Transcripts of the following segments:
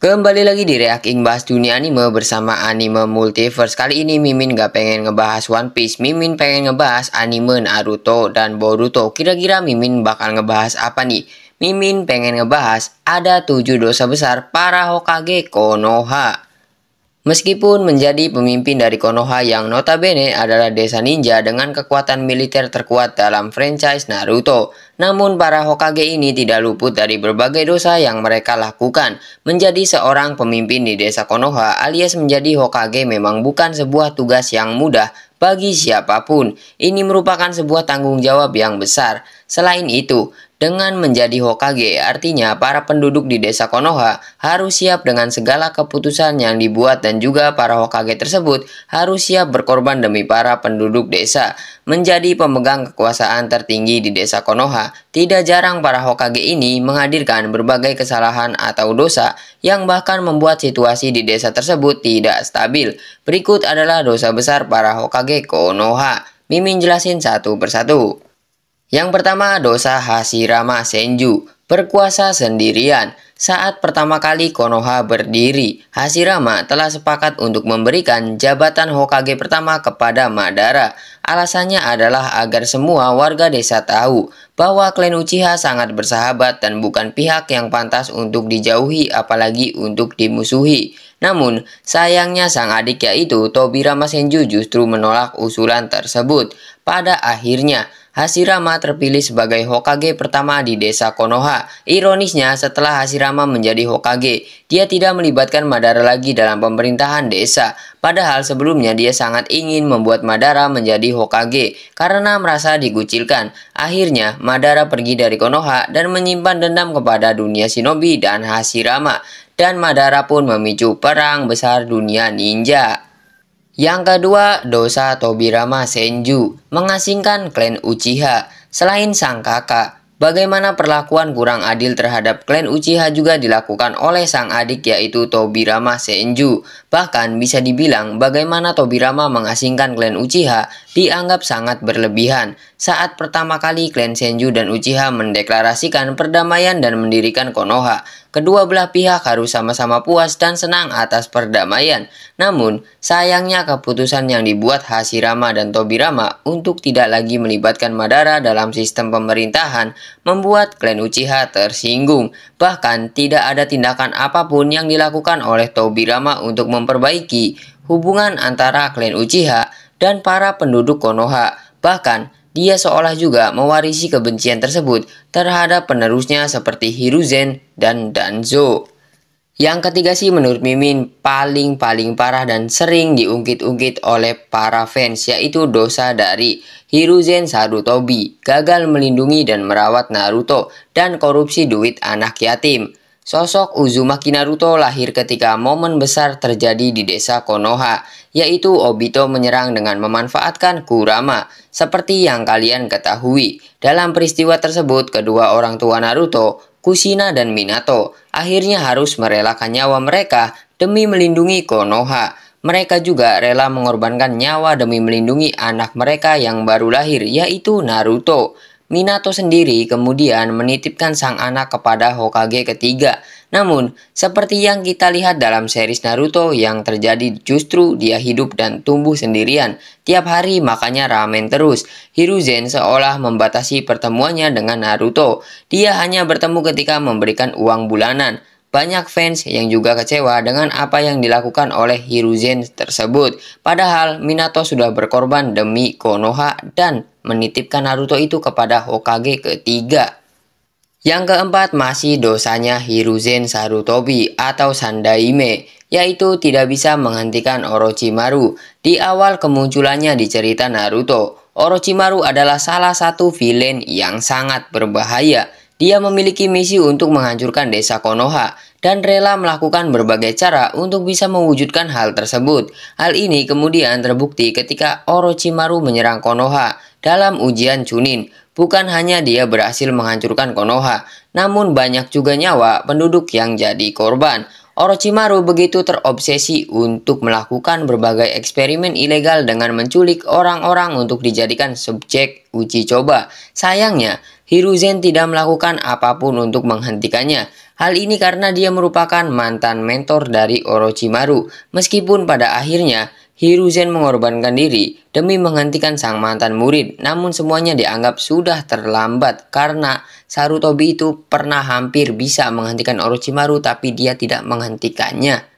Kembali lagi di Reacting Bahas Dunia Anime bersama Anime Multiverse. Kali ini Mimin gak pengen ngebahas One Piece, Mimin pengen ngebahas anime Naruto dan Boruto. Kira-kira Mimin bakal ngebahas apa nih? Mimin pengen ngebahas ada 7 dosa besar para Hokage Konoha. Meskipun menjadi pemimpin dari Konoha yang notabene adalah desa ninja dengan kekuatan militer terkuat dalam franchise Naruto, namun para Hokage ini tidak luput dari berbagai dosa yang mereka lakukan. Menjadi seorang pemimpin di desa Konoha alias menjadi Hokage memang bukan sebuah tugas yang mudah bagi siapapun. Ini merupakan sebuah tanggung jawab yang besar. Selain itu, dengan menjadi Hokage, artinya para penduduk di desa Konoha harus siap dengan segala keputusan yang dibuat dan juga para Hokage tersebut harus siap berkorban demi para penduduk desa. Menjadi pemegang kekuasaan tertinggi di desa Konoha, tidak jarang para Hokage ini menghadirkan berbagai kesalahan atau dosa yang bahkan membuat situasi di desa tersebut tidak stabil. Berikut adalah dosa besar para Hokage Konoha. Mimin jelasin satu persatu. Yang pertama, dosa Hashirama Senju, berkuasa sendirian. Saat pertama kali Konoha berdiri, Hashirama telah sepakat untuk memberikan jabatan Hokage pertama kepada Madara. Alasannya adalah agar semua warga desa tahu bahwa klan Uchiha sangat bersahabat dan bukan pihak yang pantas untuk dijauhi apalagi untuk dimusuhi. Namun, sayangnya sang adik yaitu Tobirama Senju justru menolak usulan tersebut. Pada akhirnya, Hashirama terpilih sebagai Hokage pertama di desa Konoha. Ironisnya, setelah Hashirama menjadi Hokage, dia tidak melibatkan Madara lagi dalam pemerintahan desa. Padahal sebelumnya dia sangat ingin membuat Madara menjadi Hokage karena merasa dikucilkan. Akhirnya, Madara pergi dari Konoha dan menyimpan dendam kepada dunia shinobi dan Hashirama. Dan Madara pun memicu perang besar dunia ninja. Yang kedua, dosa Tobirama Senju, mengasingkan klan Uchiha. Selain sang kakak, bagaimana perlakuan kurang adil terhadap klan Uchiha juga dilakukan oleh sang adik yaitu Tobirama Senju. Bahkan bisa dibilang bagaimana Tobirama mengasingkan klan Uchiha dianggap sangat berlebihan. Saat pertama kali klan Senju dan Uchiha mendeklarasikan perdamaian dan mendirikan Konoha, kedua belah pihak harus sama-sama puas dan senang atas perdamaian. Namun, sayangnya keputusan yang dibuat Hashirama dan Tobirama untuk tidak lagi melibatkan Madara dalam sistem pemerintahan membuat klan Uchiha tersinggung. Bahkan, tidak ada tindakan apapun yang dilakukan oleh Tobirama untuk memperbaiki hubungan antara klan Uchiha dan para penduduk Konoha. Bahkan, dia seolah juga mewarisi kebencian tersebut terhadap penerusnya seperti Hiruzen dan Danzo. Yang ketiga sih menurut Mimin paling parah dan sering diungkit-ungkit oleh para fans yaitu dosa dari Hiruzen Sarutobi, gagal melindungi dan merawat Naruto dan korupsi duit anak yatim. Sosok Uzumaki Naruto lahir ketika momen besar terjadi di desa Konoha, yaitu Obito menyerang dengan memanfaatkan Kurama. Seperti yang kalian ketahui, dalam peristiwa tersebut kedua orang tua Naruto, Kushina dan Minato, akhirnya harus merelakan nyawa mereka demi melindungi Konoha. Mereka juga rela mengorbankan nyawa demi melindungi anak mereka yang baru lahir, yaitu Naruto. Minato sendiri kemudian menitipkan sang anak kepada Hokage ketiga. Namun, seperti yang kita lihat dalam series Naruto yang terjadi justru dia hidup dan tumbuh sendirian. Tiap hari makanya ramen terus. Hiruzen seolah membatasi pertemuannya dengan Naruto. Dia hanya bertemu ketika memberikan uang bulanan. Banyak fans yang juga kecewa dengan apa yang dilakukan oleh Hiruzen tersebut. Padahal Minato sudah berkorban demi Konoha dan menitipkan Naruto itu kepada Hokage ketiga. Yang keempat masih dosanya Hiruzen Sarutobi atau Sandaime, yaitu tidak bisa menghentikan Orochimaru. Di awal kemunculannya di cerita Naruto, Orochimaru adalah salah satu villain yang sangat berbahaya. Dia memiliki misi untuk menghancurkan desa Konoha dan rela melakukan berbagai cara untuk bisa mewujudkan hal tersebut. Hal ini kemudian terbukti ketika Orochimaru menyerang Konoha dalam ujian Chunin. Bukan hanya dia berhasil menghancurkan Konoha, namun banyak juga nyawa penduduk yang jadi korban. Orochimaru begitu terobsesi untuk melakukan berbagai eksperimen ilegal dengan menculik orang-orang untuk dijadikan subjek uji coba. Sayangnya, Hiruzen tidak melakukan apapun untuk menghentikannya. Hal ini karena dia merupakan mantan mentor dari Orochimaru. Meskipun pada akhirnya Hiruzen mengorbankan diri demi menghentikan sang mantan murid, namun semuanya dianggap sudah terlambat karena Sarutobi itu pernah hampir bisa menghentikan Orochimaru tapi dia tidak menghentikannya.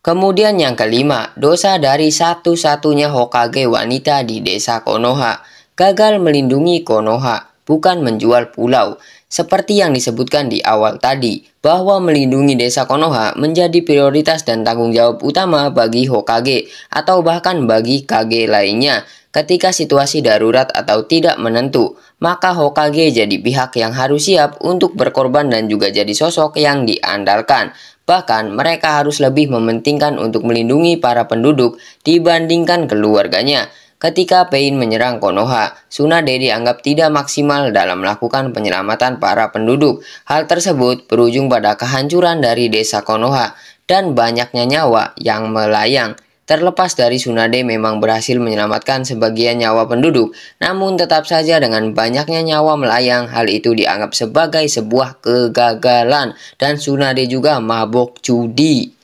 Kemudian yang kelima, dosa dari satu-satunya Hokage wanita di desa Konoha. Gagal melindungi Konoha, bukan menjual pulau. Seperti yang disebutkan di awal tadi, bahwa melindungi desa Konoha menjadi prioritas dan tanggung jawab utama bagi Hokage, atau bahkan bagi Kage lainnya. Ketika situasi darurat atau tidak menentu, maka Hokage jadi pihak yang harus siap untuk berkorban dan juga jadi sosok yang diandalkan. Bahkan mereka harus lebih mementingkan untuk melindungi para penduduk dibandingkan keluarganya. Ketika Pain menyerang Konoha, Tsunade dianggap tidak maksimal dalam melakukan penyelamatan para penduduk. Hal tersebut berujung pada kehancuran dari desa Konoha dan banyaknya nyawa yang melayang. Terlepas dari Tsunade memang berhasil menyelamatkan sebagian nyawa penduduk, namun tetap saja dengan banyaknya nyawa melayang, hal itu dianggap sebagai sebuah kegagalan dan Tsunade juga mabok judi.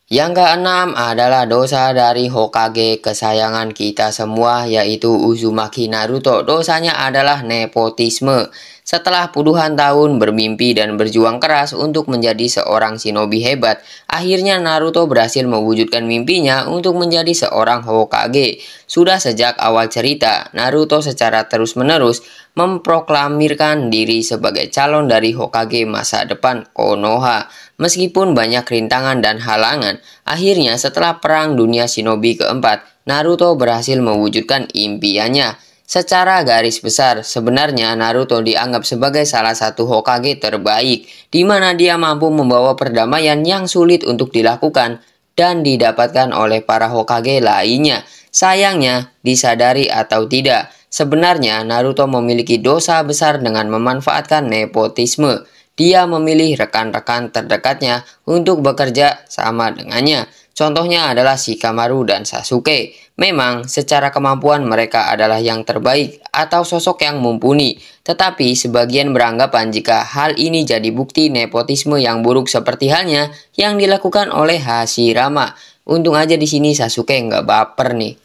Yang keenam adalah dosa dari Hokage kesayangan kita semua, yaitu Uzumaki Naruto. Dosanya adalah nepotisme. Setelah puluhan tahun bermimpi dan berjuang keras untuk menjadi seorang shinobi hebat, akhirnya Naruto berhasil mewujudkan mimpinya untuk menjadi seorang Hokage. Sudah sejak awal cerita, Naruto secara terus-menerus memproklamirkan diri sebagai calon dari Hokage masa depan Konoha. Meskipun banyak rintangan dan halangan, akhirnya setelah Perang Dunia Shinobi keempat, Naruto berhasil mewujudkan impiannya. Secara garis besar, sebenarnya Naruto dianggap sebagai salah satu Hokage terbaik, di mana dia mampu membawa perdamaian yang sulit untuk dilakukan dan didapatkan oleh para Hokage lainnya. Sayangnya, disadari atau tidak, sebenarnya Naruto memiliki dosa besar dengan memanfaatkan nepotisme. Dia memilih rekan-rekan terdekatnya untuk bekerja sama dengannya. Contohnya adalah Shikamaru dan Sasuke. Memang secara kemampuan mereka adalah yang terbaik atau sosok yang mumpuni. Tetapi sebagian beranggapan jika hal ini jadi bukti nepotisme yang buruk seperti halnya yang dilakukan oleh Hashirama. Untung aja di sini Sasuke nggak baper nih.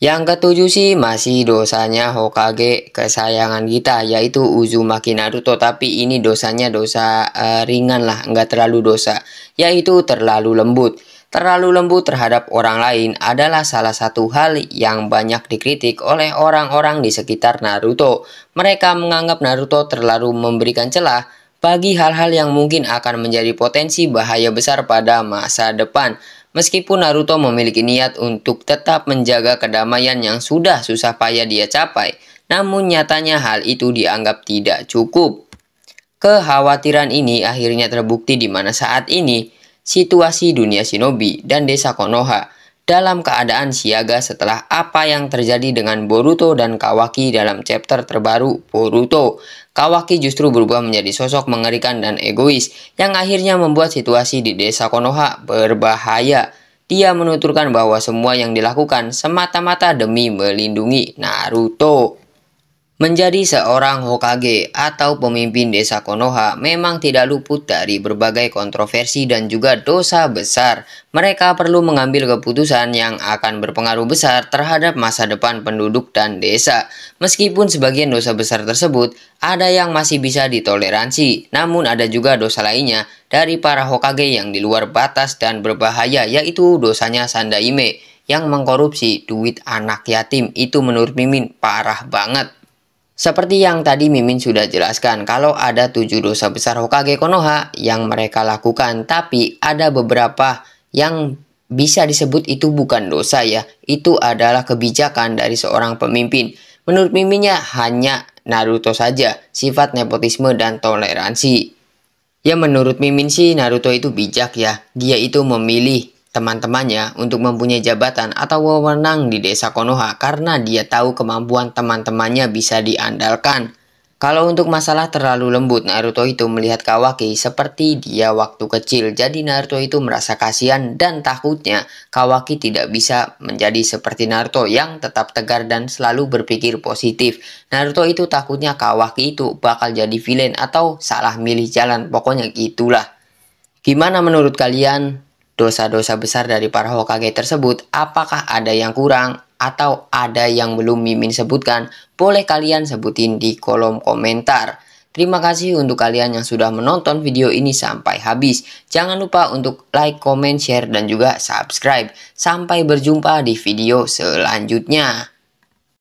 Yang ketujuh sih masih dosanya Hokage kesayangan kita, yaitu Uzumaki Naruto. Tapi ini dosanya dosa ringan lah, nggak terlalu dosa, yaitu terlalu lembut. Terlalu lembut terhadap orang lain adalah salah satu hal yang banyak dikritik oleh orang-orang di sekitar Naruto. Mereka menganggap Naruto terlalu memberikan celah bagi hal-hal yang mungkin akan menjadi potensi bahaya besar pada masa depan. Meskipun Naruto memiliki niat untuk tetap menjaga kedamaian yang sudah susah payah dia capai, namun nyatanya hal itu dianggap tidak cukup. Kekhawatiran ini akhirnya terbukti di mana saat ini situasi dunia shinobi dan desa Konoha dalam keadaan siaga setelah apa yang terjadi dengan Boruto dan Kawaki dalam chapter terbaru Boruto. Kawaki justru berubah menjadi sosok mengerikan dan egois yang akhirnya membuat situasi di desa Konoha berbahaya. Dia menuturkan bahwa semua yang dilakukan semata-mata demi melindungi Naruto. Menjadi seorang Hokage atau pemimpin desa Konoha memang tidak luput dari berbagai kontroversi dan juga dosa besar. Mereka perlu mengambil keputusan yang akan berpengaruh besar terhadap masa depan penduduk dan desa. Meskipun sebagian dosa besar tersebut ada yang masih bisa ditoleransi, namun ada juga dosa lainnya dari para Hokage yang di luar batas dan berbahaya, yaitu dosanya Sandaime yang mengkorupsi duit anak yatim. Itu menurut Mimin parah banget. Seperti yang tadi Mimin sudah jelaskan, kalau ada 7 dosa besar Hokage Konoha yang mereka lakukan, tapi ada beberapa yang bisa disebut itu bukan dosa ya, itu adalah kebijakan dari seorang pemimpin. Menurut Miminnya hanya Naruto saja, sifat nepotisme dan toleransi. Ya menurut Mimin sih Naruto itu bijak ya, dia itu memilih teman-temannya untuk mempunyai jabatan atau wewenang di desa Konoha karena dia tahu kemampuan teman-temannya bisa diandalkan. Kalau untuk masalah terlalu lembut, Naruto itu melihat Kawaki seperti dia waktu kecil. Jadi Naruto itu merasa kasihan dan takutnya Kawaki tidak bisa menjadi seperti Naruto yang tetap tegar dan selalu berpikir positif. Naruto itu takutnya Kawaki itu bakal jadi villain atau salah milih jalan. Pokoknya gitulah. Gimana menurut kalian dosa-dosa besar dari para Hokage tersebut? Apakah ada yang kurang atau ada yang belum Mimin sebutkan? Boleh kalian sebutin di kolom komentar. Terima kasih untuk kalian yang sudah menonton video ini sampai habis. Jangan lupa untuk like, comment, share, dan juga subscribe. Sampai berjumpa di video selanjutnya.